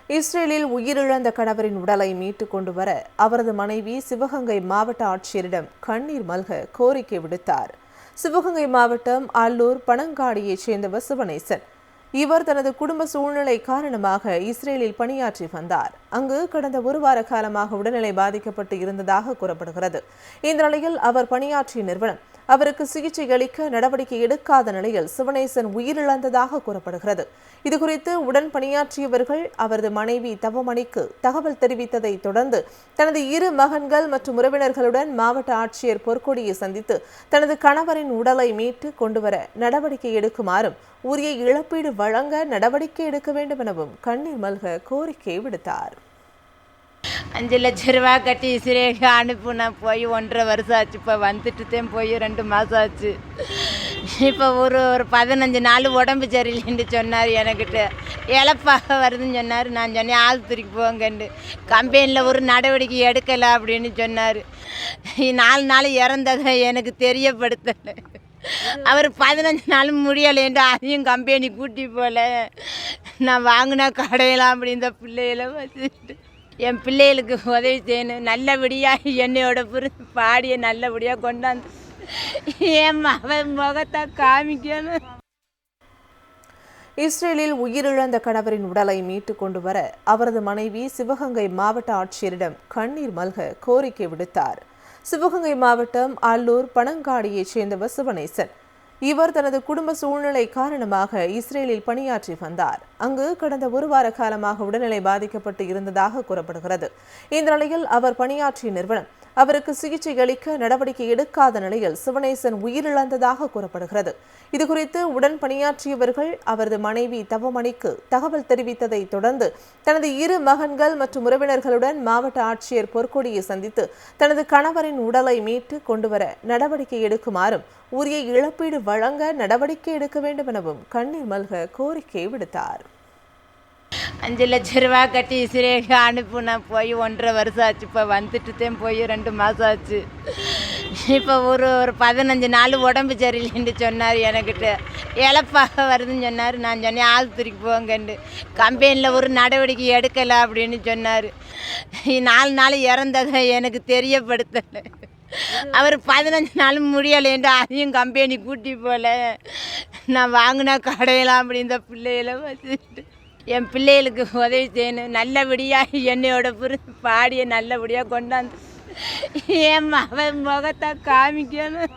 இஸ்ரேலில் உயிரிழந்த கணவரின் உடலை மீட்டுக் கொண்டு வர அவரது மனைவி சிவகங்கை மாவட்ட ஆட்சியரிடம் கண்ணீர் மல்க கோரிக்கை விடுத்தார். சிவகங்கை மாவட்டம் அல்லூர் பனங்காடியைச் சேர்ந்தவர் சிவனேசன். இவர் தனது குடும்ப சூழ்நிலை காரணமாக இஸ்ரேலில் பணியாற்றி வந்தார். அங்கு கடந்த ஒரு வார காலமாக உடல்நிலை பாதிக்கப்பட்டு இருந்ததாக கூறப்படுகிறது. இந்த நிலையில் அவர் பணியாற்றிய நிறுவனம் அவருக்கு சிகிச்சை அளிக்க நடவடிக்கை எடுக்காத நிலையில் சிவனேசன் உயிரிழந்ததாக கூறப்படுகிறது. இதுகுறித்து உடன் பணியாற்றியவர்கள் அவரது மனைவி தவமணிக்கு தகவல் தெரிவித்ததை தொடர்ந்து தனது 2 மகன்கள் மற்றும் உறவினர்களுடன் மாவட்ட ஆட்சியர் பொற்கொடியை சந்தித்து தனது கணவரின் உடலை மீட்டு கொண்டுவர நடவடிக்கை எடுக்குமாறும் உரிய இழப்பீடு வழங்க நடவடிக்கை எடுக்க வேண்டும் எனவும் கண்ணீர் மல்க கோரிக்கை விடுத்தார். 5 லட்ச ரூபா கட்டி இஸ்ரேலுக்கு அனுப்புனா போய் 1.5 வருஷம் ஆச்சு. இப்போ வந்துட்டுதான் போய் 2 மாதம் ஆச்சு. இப்போ ஒரு 15 நாள் உடம்பு சரியில்லைன்னு சொன்னார். எனக்கிட்ட இழப்பாக வருதுன்னு சொன்னார். நான் சொன்னேன் ஆஸ்பத்திரிக்கு போங்கன்னு. கம்பெனியில் ஒரு நடவடிக்கை எடுக்கலை அப்படின்னு சொன்னார். 4 நாள் இறந்ததை எனக்கு தெரியப்படுத்தலை. அவர் 15 நாள் முடியலைன்ட்டு அதையும் கம்பெனி கூட்டி போல. நான் வாங்கினா கடையலாம் அப்படி இந்த பிள்ளைகளை வச்சுட்டு என் பிள்ளைகளுக்கு உதவி செய்யணும். நல்லபடியாக என்னையோட புரிஞ்சு பாடிய நல்லபடியாக கொண்டாந்து என் மகன் முகத்தை காமிக்கணும். இஸ்ரேலில் உயிரிழந்த கணவரின் உடலை மீட்டுக் கொண்டு வர அவரது மனைவி சிவகங்கை மாவட்ட ஆட்சியரிடம் கண்ணீர் மல்க கோரிக்கை விடுத்தார். சிவகங்கை மாவட்டம் அல்லூர் பனங்காடியைச் சேர்ந்தவர் சிவனேசன். இவர் தனது குடும்ப சூழ்நிலை காரணமாக இஸ்ரேலில் பணியாற்றி வந்தார். அங்கு கடந்த ஒரு வார காலமாக உடல்நிலை பாதிக்கப்பட்டு இருந்ததாக கூறப்படுகிறது. இந்த நிலையில் அவர் பணியாற்றிய நிறுவனம் அவருக்கு சிகிச்சை அளிக்க நடவடிக்கை எடுக்காத நிலையில் சிவனேசன் உயிரிழந்ததாக கூறப்படுகிறது. இதுகுறித்து உடன் பணியாற்றியவர்கள் அவரது மனைவி தவமணிக்கு தகவல் தெரிவித்ததை தொடர்ந்து தனது 2 மகன்கள் மற்றும் உறவினர்களுடன் மாவட்ட ஆட்சியர் பொற்கொடியை சந்தித்து தனது கணவரின் உடலை மீட்டு கொண்டுவர நடவடிக்கை எடுக்குமாறும் உரிய இழப்பீடு வழங்க நடவடிக்கை எடுக்க வேண்டும் எனவும் கண்ணீர் மல்க கோரிக்கை விடுத்தார். 5 லட்ச ரூபா கட்டி இஸ்ரேலுக்கு அனுப்புனா போய் 1.5 வருஷம் ஆச்சு. இப்போ வந்துட்டுதான் போய் 2 மாதம் ஆச்சு. இப்போ ஒரு 15 நாள் உடம்பு சரியில்லைன்னு சொன்னார். எனக்கிட்ட இழப்பாக வருதுன்னு சொன்னார். நான் சொன்னேன் ஆஸ்பத்திரிக்கு போங்கன்னு. கம்பெனியில் ஒரு நடவடிக்கை எடுக்கலை அப்படின்னு சொன்னார். 4 நாள் இறந்ததை எனக்கு தெரியப்படுத்தலை. அவர் 15 நாள் முடியலைன்ட்டு அதையும் கம்பெனி கூட்டி போல. நான் வாங்கினா கடையலாம் அப்படி இந்த பிள்ளைகளை வச்சுட்டு என் பிள்ளைகளுக்கு உதவி செய்யணும். நல்லபடியாக என்னையோட புரிஞ்சு பாடிய நல்லபடியாக கொண்டாந்து என் மகன் முகத்தை காமிக்கணும்.